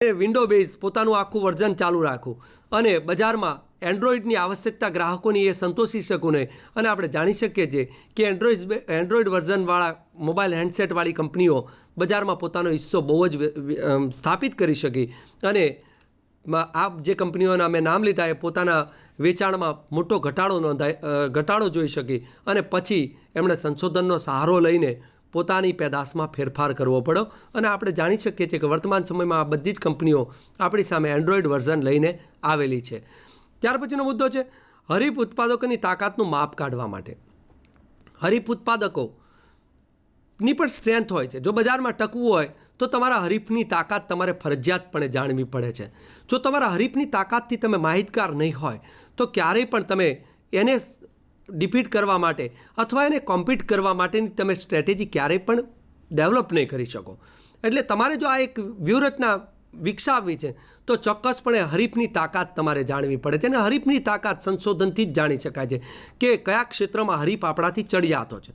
Window base પોતાનું આખું version ચાલુ રાખવું અને બજારમાં એન્ડ્રોઈડની આવશ્યકતા ગ્રાહકોની એ સંતોષી શકું નહીં. અને આપણે જાણી શકીએ છીએ કે એન્ડ્રોઈડ વર્ઝનવાળા મોબાઈલ હેન્ડસેટવાળી કંપનીઓ બજારમાં પોતાનો હિસ્સો બહુ જ સ્થાપિત કરી શકી અને આ જે કંપનીઓના મેં નામ લીધા એ પોતાના વેચાણમાં મોટો ઘટાડો જોઈ શકી અને પછી એમણે સંશોધનનો સહારો લઈને પોતાની પેદાશમાં ફેરફાર કરવો પડ્યો. અને આપણે જાણી શકીએ છીએ કે વર્તમાન સમયમાં આ બધી જ કંપનીઓ આપણી સામે એન્ડ્રોઈડ વર્ઝન લઈને આવેલી છે. ત્યાર પછીનો મુદ્દો છે હરીફ ઉત્પાદકોની તાકાતનું માપ કાઢવા માટે. હરીફ ઉત્પાદકોની પણ સ્ટ્રેન્થ હોય છે. જો બજારમાં ટકવું હોય તો તમારા હરીફની તાકાત તમારે ફરજિયાતપણે જાણવી પડે છે. જો તમારા હરીફની તાકાતથી તમે માહિતગાર નહીં હોય તો ક્યારેય પણ તમે એને ડિફીટ કરવા માટે અથવા એને કોમ્પીટ કરવા માટેની તમે સ્ટ્રેટેજી ક્યારેય પણ ડેવલપ નહીં કરી શકો. એટલે તમારે જો આ એક વ્યૂહરચના વિકસાવવી છે તો ચોક્કસપણે હરીફની તાકાત તમારે જાણવી પડે છે. અને હરીફની તાકાત સંશોધનથી જ જાણી શકાય છે કે કયા ક્ષેત્રમાં હરીફ આપણાથી ચડિયાતો છે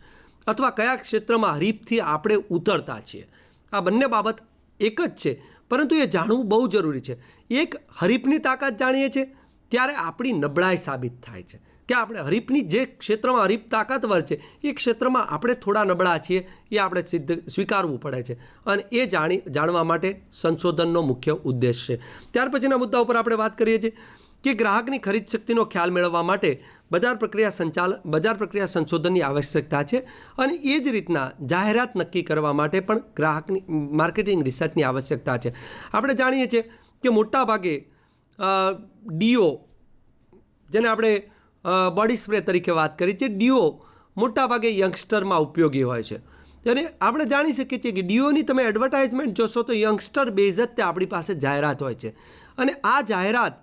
અથવા કયા ક્ષેત્રમાં હરીફથી આપણે ઉતરતા છીએ. આ બંને બાબત એક જ છે, પરંતુ એ જાણવું બહુ જરૂરી છે. એક હરીફની તાકાત જાણીએ છીએ ત્યારે આપણી નબળાઈ સાબિત થાય છે કે આપણે હરીફની જે ક્ષેત્રમાં હરીફ તાકાતવર છે એ ક્ષેત્રમાં આપણે થોડા નબળા છીએ એ આપણે સ્વીકારવું પડે છે. અને એ જાણવા માટે સંશોધનનો મુખ્ય ઉદ્દેશ છે. ત્યાર પછીના મુદ્દા ઉપર આપણે વાત કરીએ છીએ કે ગ્રાહકની ખરીદ શક્તિનો ખ્યાલ મેળવવા માટે બજાર પ્રક્રિયા સંશોધનની આવશ્યકતા છે. અને એ જ રીતના જાહેરાત નક્કી કરવા માટે પણ ગ્રાહકની માર્કેટિંગ રિસર્ચની આવશ્યકતા છે. આપણે જાણીએ છીએ કે મોટાભાગે ડીઓ, જેને આપણે બોડી સ્પ્રે તરીકે વાત કરી છે, ડીઓ મોટાભાગે યંગસ્ટરમાં ઉપયોગી હોય છે. અને આપણે જાણી શકીએ છીએ કે ડીઓની તમે એડવર્ટાઇઝમેન્ટ જોશો તો યંગસ્ટર બેઝ જ તે આપણી પાસે જાહેરાત હોય છે. અને આ જાહેરાત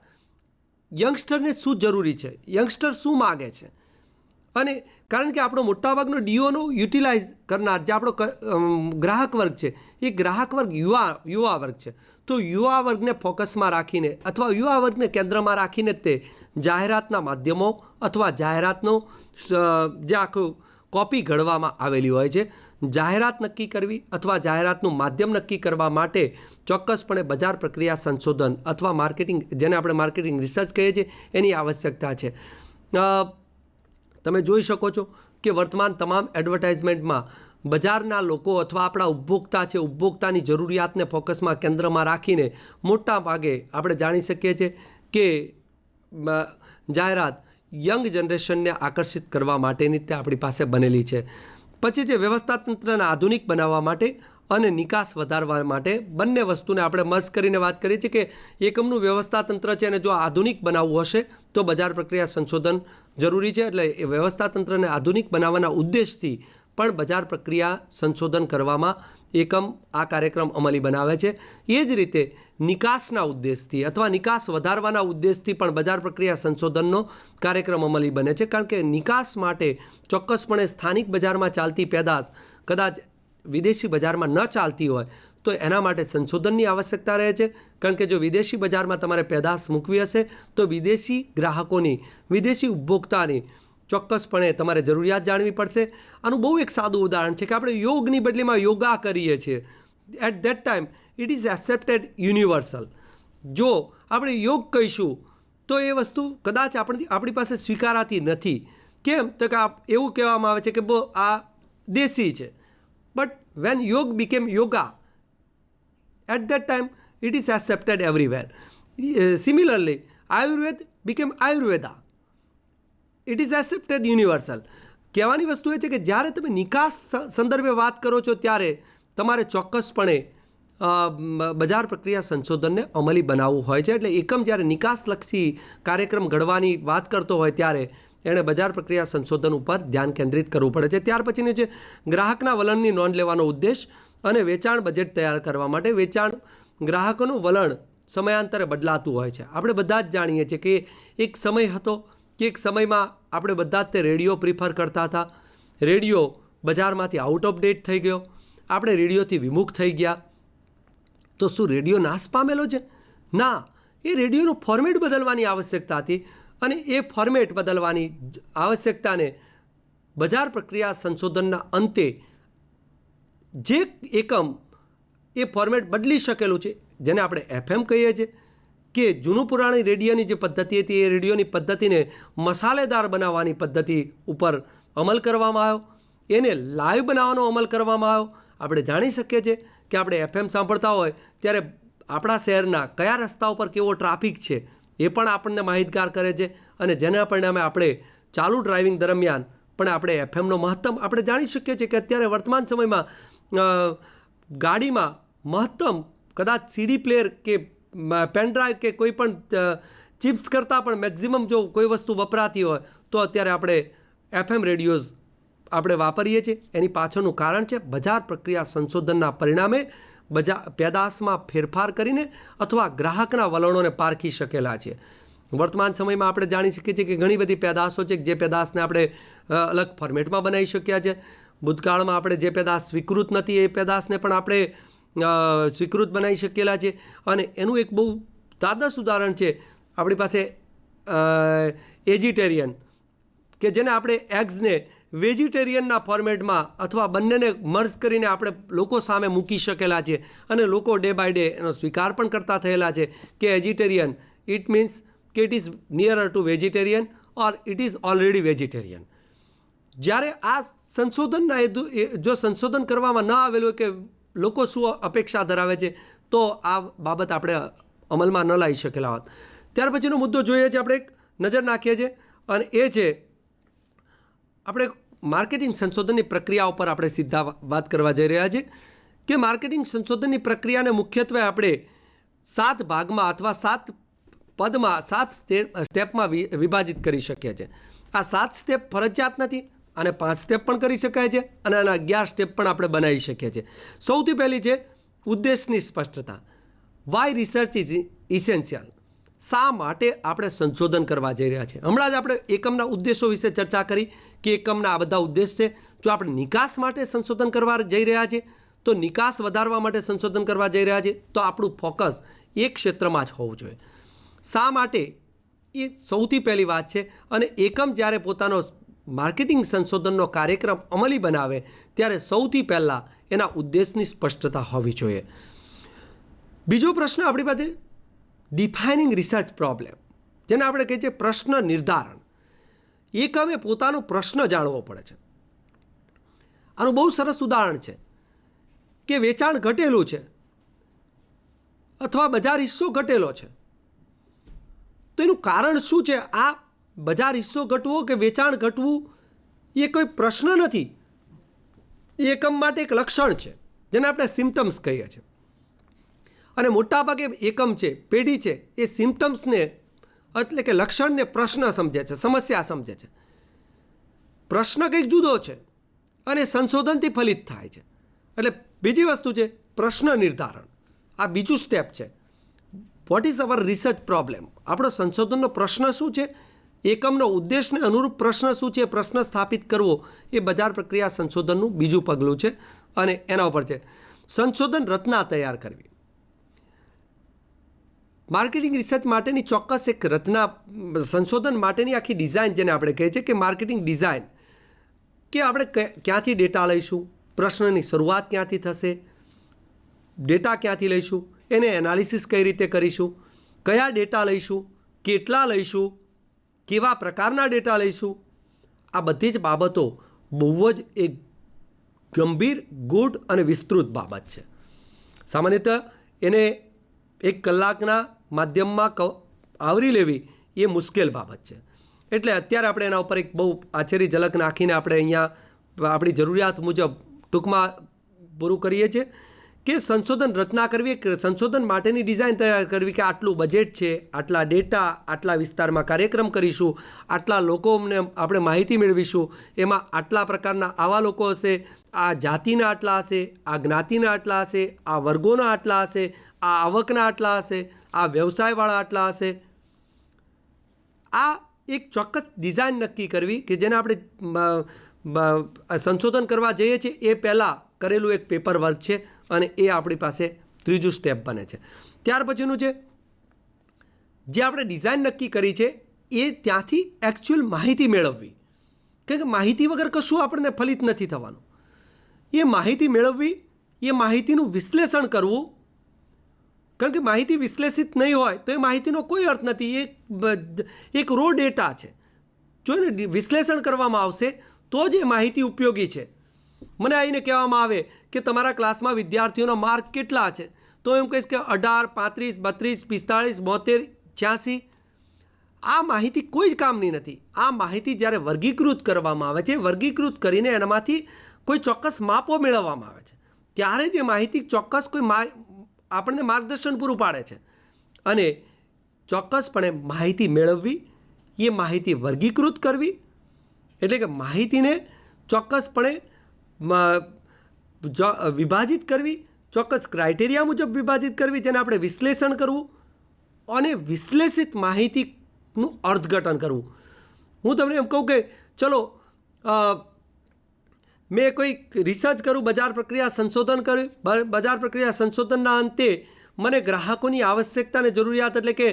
યંગસ્ટરને શું જરૂરી છે, યંગસ્ટર શું માગે છે, અને કારણ કે આપણો મોટાભાગનો ડીઓનો યુટિલાઇઝ કરનાર જે આપણો ગ્રાહક વર્ગ છે એ ગ્રાહક વર્ગ યુવા વર્ગ છે. તો યુવા વર્ગને ફોકસમાં રાખીને અથવા યુવા વર્ગને કેન્દ્રમાં રાખીને તે જાહેરાતના માધ્યમો અથવા જાહેરાતનો જે આખું કોપી ઘડવામાં આવેલી હોય છે. જાહેરાત નક્કી કરવી અથવા જાહેરાતનું માધ્યમ નક્કી કરવા માટે ચોક્કસપણે બજાર પ્રક્રિયા સંશોધન અથવા માર્કેટિંગ, જેને આપણે માર્કેટિંગ રિસર્ચ કહીએ છીએ, એની આવશ્યકતા છે. તમે જોઈ શકો છો કે વર્તમાન તમામ એડવર્ટાઇઝમેન્ટમાં બજારના લોકો અથવા આપણા ઉપભોક્તા છે, ઉપભોક્તાની જરૂરિયાતને ફોકસમાં કેન્દ્રમાં રાખીને મોટા ભાગે આપણે જાણી શકીએ છીએ કે જાહેરાત યંગ જનરેશનને આકર્ષિત કરવા માટેની તે આપણી પાસે બનેલી છે. પછી જે વ્યવસ્થાતંત્રને આધુનિક બનાવવા માટે અને નિકાસ વધારવા માટે બંને વસ્તુને આપણે મર્જ કરીને વાત કરીએ છીએ કે એકમનું વ્યવસ્થાતંત્ર છે અને જો આધુનિક બનાવવું હશે તો બજાર પ્રક્રિયા સંશોધન જરૂરી છે. એટલે એ વ્યવસ્થાતંત્રને આધુનિક બનાવવાના ઉદ્દેશથી પણ બજાર પ્રક્રિયા સંશોધન કરવામાં એકમ આ કાર્યક્રમ અમલી બનાવે છે. એ જ રીતે નિકાસના ઉદ્દેશથી અથવા નિકાસ વધારવાના ઉદ્દેશથી પણ બજાર પ્રક્રિયા સંશોધનનો કાર્યક્રમ અમલી બને છે. કારણ કે નિકાસ માટે ચોક્કસપણે સ્થાનિક બજારમાં ચાલતી પેદાશ કદાચ વિદેશી બજારમાં ન ચાલતી હોય તો એના માટે સંશોધનની આવશ્યકતા રહે છે. કારણ કે જો વિદેશી બજારમાં તમારે પેદાશ મૂકવી હશે તો વિદેશી ગ્રાહકોની, વિદેશી ઉપભોક્તાની ચોક્કસપણે તમારે જરૂરિયાત જાણવી પડશે. આનું બહુ એક સાદું ઉદાહરણ છે કે આપણે યોગની બદલીમાં યોગા કરીએ છીએ. At that time it is accepted universal. જો આપણે યોગ કહીશું તો એ વસ્તુ કદાચ આપણી પાસે સ્વીકારાતી નથી. કેમ તો કે એવું કહેવામાં આવે છે કે આ દેશી છે. But when yog became yoga, at that time it is accepted everywhere. Similarly ayurved became ayurveda, it is accepted universal. કહેવાની વસ્તુ એ છે કે જ્યારે તમે નિકાસ સંદર્ભે વાત કરો છો ત્યારે તમારે ચોક્કસપણે બજાર પ્રક્રિયા સંશોધનને અમલી બનાવવું હોય છે. એટલે એકમ જ્યારે નિકાસલક્ષી કાર્યક્રમ ઘડવાની વાત કરતો હોય ત્યારે એણે બજાર પ્રક્રિયા સંશોધન ઉપર ધ્યાન કેન્દ્રિત કરવું પડે છે. ત્યાર પછીની છે ગ્રાહકના વલણની નોંધ લેવાનો ઉદ્દેશ અને વેચાણ બજેટ તૈયાર કરવા માટે. ગ્રાહકોનું વલણ સમયાંતરે બદલાતું હોય છે. આપણે બધા જ જાણીએ છીએ કે એક સમય હતો કે એક સમયમાં આપણે બધા જ તે રેડિયો પ્રિફર કરતા હતા. રેડિયો બજારમાંથી આઉટ ઓફ ડેટ થઈ ગયો, આપણે રેડિયોથી વિમુખ થઈ ગયા. તો શું રેડિયો નાશ પામેલો છે? ના, એ રેડિયોનું ફોર્મેટ બદલવાની આવશ્યકતા હતી અને એ ફોર્મેટ બદલવાની આવશ્યકતાને બજાર પ્રક્રિયા સંશોધનના અંતે જે એકમ એ ફોર્મેટ બદલી શકેલું છે, જેને આપણે FM કહીએ છીએ, કે જૂનું પુરાણી રેડિયોની જે પદ્ધતિ હતી એ રેડિયોની પદ્ધતિને મસાલેદાર બનાવવાની પદ્ધતિ ઉપર અમલ કરવામાં આવ્યો, એને લાઈવ બનાવવાનો અમલ કરવામાં આવ્યો. આપણે જાણી શકીએ છીએ કે આપણે FM સાંભળતા હોય ત્યારે આપણા શહેરના કયા રસ્તા ઉપર કેવો ટ્રાફિક છે એ પણ આપણને માહિતગાર કરે છે, અને જેના પરિણામે આપણે ચાલુ ડ્રાઇવિંગ દરમિયાન પણ આપણે FMનો મહત્તમ આપણે જાણી શકીએ છીએ કે અત્યારે વર્તમાન સમયમાં ગાડીમાં મહત્તમ કદાચ CD પ્લેયર કે પેનડ્રાઈવ કે કોઈ પણ ચિપ્સ કરતાં પણ મેક્ઝિમમ જો કોઈ વસ્તુ વપરાતી હોય તો અત્યારે આપણે FM રેડિયોઝ આપણે વાપરીએ છીએ. એની પાછળનું કારણ છે બજાર પ્રક્રિયા સંશોધનના પરિણામે પેદાશમાં ફેરફાર કરીને અથવા ગ્રાહકના વલણોને પારખી શકેલા છે. વર્તમાન સમયમાં આપણે જાણી શકીએ છીએ કે ઘણી બધી પેદાશો છે જે પેદાશને આપણે અલગ ફોર્મેટમાં બનાવી શક્યા છે. ભૂતકાળમાં આપણે જે પેદાશ સ્વીકૃત નથી એ પેદાશને પણ આપણે સ્વીકૃત બનાવી શકેલા છે. અને એનું એક બહુ તાદસ ઉદાહરણ છે આપણી પાસે એજીટેરિયન, કે જેને આપણે એગ્સને વેજીટેરિયનના ફોર્મેટમાં અથવા બંનેને મર્જ કરીને આપણે લોકો સામે મૂકી શકેલા છે, અને લોકો ડે બાય ડે એનો સ્વીકાર પણ કરતા થયેલા છે કે એજીટેરિયન ઇટ મીન્સ કે it is nearer to vegetarian or it is already vegetarian. જ્યારે આ સંશોધનના જો સંશોધન કરવામાં ન આવેલું હોય કે લોકો શું અપેક્ષા ધરાવે છે તો આ બાબત આપણે અમલમાં ન લાવી શકેલા હોત. ત્યાર પછીનો મુદ્દો જોઈએ છે, આપણે એક નજર નાખીએ છીએ, અને એ છે આપણે માર્કેટિંગ સંશોધનની પ્રક્રિયા ઉપર આપણે સીધા વાત કરવા જઈ રહ્યા છીએ કે માર્કેટિંગ સંશોધનની પ્રક્રિયાને મુખ્યત્વે આપણે 7 ભાગમાં અથવા 7 પદમાં 7 સ્ટેપમાં વિભાજિત કરી શકીએ છીએ. આ 7 સ્ટેપ ફરજિયાત નથી, અને 5 સ્ટેપ પણ કરી શકાય છે, અને આના 11 સ્ટેપ પણ આપણે બનાવી શકીએ છીએ. સૌથી પહેલી છે ઉદ્દેશની સ્પષ્ટતા. Why research is essential. શા માટે આપણે સંશોધન કરવા જઈ રહ્યા છીએ. હમણાં જ આપણે એકમના ઉદ્દેશો વિશે ચર્ચા કરી કે એકમના આ બધા ઉદ્દેશ છે. જો આપણે નિકાસ માટે સંશોધન કરવા જઈ રહ્યા છીએ તો નિકાસ વધારવા માટે સંશોધન કરવા જઈ રહ્યા છીએ તો આપણું ફોકસ એક ક્ષેત્રમાં જ હોવું જોઈએ. શા માટે એ સૌથી પહેલી વાત છે. અને એકમ જ્યારે પોતાનો માર્કેટિંગ સંશોધનનો કાર્યક્રમ અમલી બનાવે ત્યારે સૌથી પહેલાં એના ઉદ્દેશની સ્પષ્ટતા હોવી જોઈએ. બીજો પ્રશ્ન આપણી પાસે ડિફાઇનિંગ રિસર્ચ પ્રોબ્લેમ, જેને આપણે કહીએ છીએ પ્રશ્ન નિર્ધારણ. એકમે પોતાનો પ્રશ્ન જાણવો પડે છે. આનું બહુ સરસ ઉદાહરણ છે કે વેચાણ ઘટેલું છે અથવા બજાર હિસ્સો ઘટેલો છે, તો એનું કારણ શું છે? આ બજાર હિસ્સો ઘટવો કે વેચાણ ઘટવું એ કોઈ પ્રશ્ન નથી, એ એકમ માટે એક લક્ષણ છે જેને આપણે સિમ્ટમ્સ કહીએ છીએ. અને મોટાભાગે એકમ છે, પેઢી છે, એ સિમ્ટમ્સને એટલે કે લક્ષણને પ્રશ્ન સમજે છે, સમસ્યા સમજે છે. પ્રશ્ન કંઈક જુદો છે અને સંશોધનથી ફલિત થાય છે. એટલે બીજી વસ્તુ છે પ્રશ્ન નિર્ધારણ. આ બીજું સ્ટેપ છે. What is our research problem? આપણો સંશોધનનો પ્રશ્ન શું છે? એકમનો ઉદ્દેશને અનુરૂપ પ્રશ્ન શું છે? પ્રશ્ન સ્થાપિત કરવો એ બજાર પ્રક્રિયા સંશોધનનું બીજું પગલું છે. અને એના ઉપર છે સંશોધન રચના તૈયાર કરવી. માર્કેટિંગ રિસર્ચ માટેની ચોક્કસ એક રચના, સંશોધન માટેની આખી ડિઝાઇન, જેને આપણે કહીએ છીએ કે માર્કેટિંગ ડિઝાઇન, કે આપણે ક્યાંથી ડેટા લઈશું, પ્રશ્નની શરૂઆત ક્યાંથી થશે, ડેટા ક્યાંથી લઈશું, એને એનાલિસિસ કઈ રીતે કરીશું, કયા ડેટા લઈશું, કેટલા લઈશું, કેવા પ્રકારના ડેટા લઈશું. આ બધી જ બાબતો બહુ જ એક ગંભીર, ગૂઢ અને વિસ્તૃત બાબત છે. સામાન્યતઃ એને 1 કલાકના માધ્યમમાં આવરી લેવી એ મુશ્કેલ બાબત છે. એટલે અત્યારે આપણે એના ઉપર એક બહુ આછેરી ઝલક નાખીને આપણે અહીંયા આપણી જરૂરિયાત મુજબ ટૂંકમાં પૂરું કરીએ છીએ કે સંશોધન રચના કરવી, સંશોધન માટેની ડિઝાઇન તૈયાર કરવી કે આટલું બજેટ છે, આટલા ડેટા, આટલા વિસ્તારમાં કાર્યક્રમ કરીશું, આટલા લોકોને આપણે માહિતી મેળવીશું, એમાં આટલા પ્રકારના આવા લોકો હશે, આ જાતિના આટલા હશે, આ જ્ઞાતિના આટલા હશે, આ વર્ગોના આટલા હશે, આ આવકના આટલા હશે, આ વ્યવસાયવાળા આટલા હશે. આ એક ચોક્કસ ડિઝાઇન નક્કી કરવી કે જેને આપણે સંશોધન કરવા જઈએ છીએ એ પહેલાં કરેલું એક પેપર વર્ક છે, અને એ આપણી પાસે ત્રીજું સ્ટેપ બને છે. ત્યાર પછીનું છે જે આપણે ડિઝાઇન નક્કી કરી છે એ ત્યાંથી એકચ્યુઅલ માહિતી મેળવવી. કારણ કે માહિતી વગર કશું આપણને ફલિત નથી થવાનું. એ માહિતી મેળવવી, એ માહિતીનું વિશ્લેષણ કરવું, કારણ કે માહિતી વિશ્લેષિત નહીં હોય તો એ માહિતીનો કોઈ અર્થ નથી. એક રો ડેટા છે. જો એને વિશ્લેષણ કરવામાં આવશે તો જ એ માહિતી ઉપયોગી છે. મને આવીને કહેવામાં આવે કે તમારા ક્લાસમાં વિદ્યાર્થીઓના માર્ક કેટલા છે, તો એમ કહીશ કે 18, 35, 32, 45, 72, 86. આ માહિતી કોઈ જ કામની નથી. આ માહિતી જ્યારે વર્ગીકૃત કરવામાં આવે છે, વર્ગીકૃત કરીને એનામાંથી કોઈ ચોક્કસ માપો મેળવવામાં આવે છે, ત્યારે જે માહિતી ચોક્કસ કોઈ આપણને માર્ગદર્શન પૂરું પાડે છે. અને ચોક્કસપણે માહિતી મેળવવી, એ માહિતી વર્ગીકૃત કરવી, એટલે કે માહિતીને ચોક્કસપણે વિભાજિત કરવી, ચોક્કસ ક્રાઇટેરિયા મુજબ વિભાજિત કરવી, જેને આપણે વિશ્લેષણ કરવું, અને વિશ્લેષિત માહિતીનું અર્થઘટન કરવું. હું તમને એમ કહું કે ચલો મેં કોઈ રિસર્ચ કર્યું, બજાર પ્રક્રિયા સંશોધન કર્યું. બજાર પ્રક્રિયા સંશોધનના અંતે મને ગ્રાહકોની આવશ્યકતા અને જરૂરિયાત, એટલે કે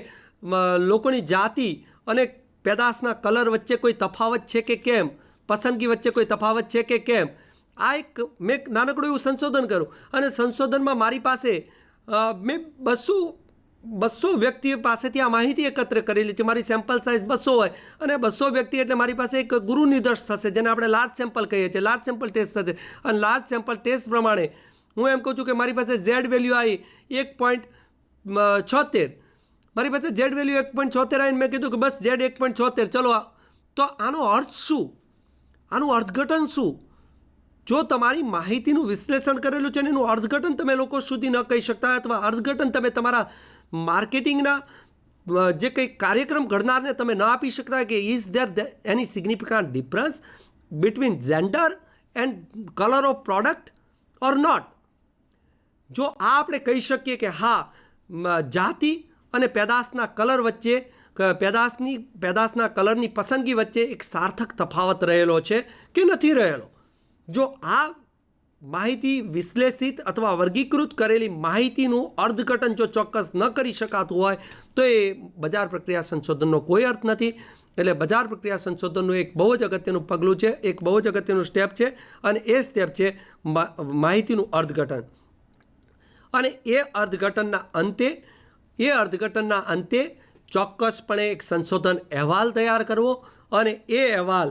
લોકોની જાતિ અને પેદાશના કલર વચ્ચે કોઈ તફાવત છે કે કેમ, પસંદગી વચ્ચે કોઈ તફાવત છે કે કેમ, આ એક મેં નાનકડું એવું સંશોધન કર્યું. અને સંશોધનમાં મારી પાસે મેં 200 વ્યક્તિઓ પાસેથી આ માહિતી એકત્ર કરેલી છે. મારી સેમ્પલ સાઇઝ 200 હોય અને 200 વ્યક્તિ એટલે મારી પાસે એક ગુરુ નિદર્શ થશે, જેને આપણે લાર્જ સેમ્પલ કહીએ છીએ. લાર્જ સેમ્પલ ટેસ્ટ થશે અને લાર્જ સેમ્પલ ટેસ્ટ પ્રમાણે હું એમ કહું છું કે મારી પાસે ઝેડ વેલ્યુ આવી 1.76. મારી પાસે ઝેડ વેલ્યુ 1.76 આવીને મેં કીધું કે બસ ઝેડ 1.76. ચલો, તો આનો અર્થ શું? આનું અર્થઘટન શું? જો તમારી માહિતીનું વિશ્લેષણ કરેલું છે અને એનું અર્થઘટન તમે લોકો સુધી ન કહી શકતા, અથવા અર્થઘટન તમે તમારા માર્કેટિંગના જે કંઈ કાર્યક્રમ ઘડનારને તમે ન આપી શકતા કે is there any significant difference between gender and colour of product or not. જો આ આપણે કહી શકીએ કે હા, જાતિ અને પેદાશના કલર વચ્ચે, પેદાશના કલરની પસંદગી વચ્ચે એક સાર્થક તફાવત રહેલો છે કે નથી રહેલો. જો આ માહિતી વિશ્લેષિત અથવા વર્ગીકૃત કરેલી માહિતીનું અર્થઘટન જો ચોક્કસ ન કરી શકાતું હોય તો એ બજાર પ્રક્રિયા સંશોધનનો કોઈ અર્થ નથી. એટલે બજાર પ્રક્રિયા સંશોધનનું એક બહુ જ અગત્યનું પગલું છે, એક બહુ જ અગત્યનું સ્ટેપ છે, અને એ સ્ટેપ છે માહિતીનું અર્થઘટન. અને એ અર્થઘટનના અંતે ચોક્કસપણે એક સંશોધન અહેવાલ તૈયાર કરવો, અને એ અહેવાલ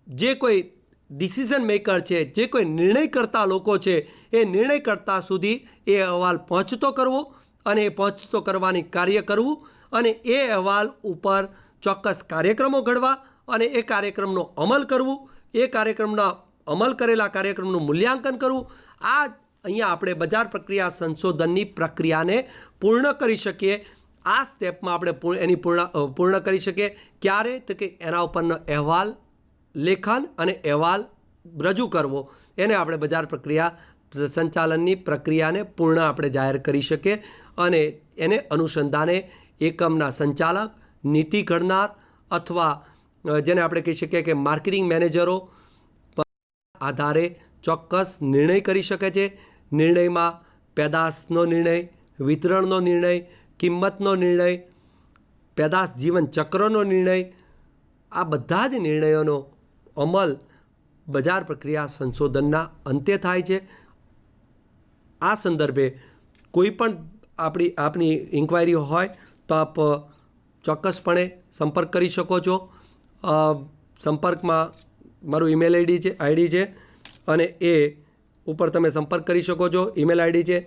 જે કોઈ ડિસિઝન મેકર છે, જે કોઈ નિર્ણયકર્તા લોકો છે, એ નિર્ણયકર્તા સુધી એ અહેવાલ પહોંચતો કરવો, અને એ પહોંચતો કરવાની કાર્ય કરવું, અને એ અહેવાલ ઉપર ચોક્કસ કાર્યક્રમો ઘડવા, અને એ કાર્યક્રમનો અમલ કરવું, એ અમલ કરેલા કાર્યક્રમનું મૂલ્યાંકન કરવું. આ અહીંયા આપણે બજાર પ્રક્રિયા સંશોધનની પ્રક્રિયાને પૂર્ણ કરી શકીએ. આ સ્ટેપમાં આપણે એની પૂર્ણ કરી શકીએ. ક્યારે? તો કે એના ઉપરનો અહેવાલ લેખન અને અહેવાલ રજૂ કરવો, એને આપણે બજાર પ્રક્રિયા સંચાલનની પ્રક્રિયાને પૂર્ણ આપણે જાહેર કરી શકીએ. અને એને અનુસંધાને એકમના સંચાલક, નીતિ ઘડનાર, અથવા જેને આપણે કહી શકીએ કે માર્કેટિંગ મેનેજરો આધારે ચોક્કસ નિર્ણય કરી શકે છે. નિર્ણયમાં પેદાશનો નિર્ણય, વિતરણનો નિર્ણય, કિંમતનો નિર્ણય, પેદાશ જીવન ચક્રનો નિર્ણય, આ બધા જ નિર્ણયોનો અમલ બજાર પ્રક્રિયા સંશોધનના અંતે થાય છે. આ સંદર્ભે કોઈ પણ આપની ઇન્ક્વાયરી હોય તો આપ ચોક્કસપણે સંપર્ક કરી શકો છો. સંપર્કમાં મારું ઈમેલ આઈડી છે, અને એ ઉપર તમે સંપર્ક કરી શકો છો. ઈમેલ આઈડી છે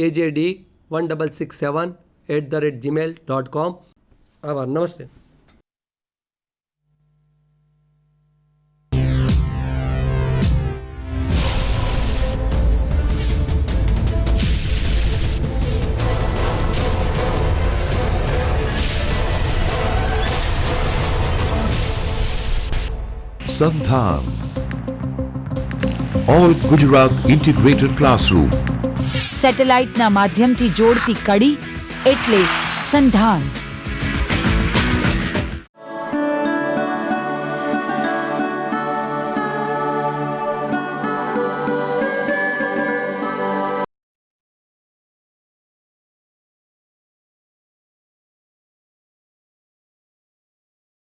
ajd1667@gmail.com. આભાર. નમસ્તે. સંધાન ઓલ ગુજરાત ઇન્ટિગ્રેટેડ ક્લાસરૂમ. સેટેલાઇટના માધ્યમથી જોડતી કડી એટલે સંધાન.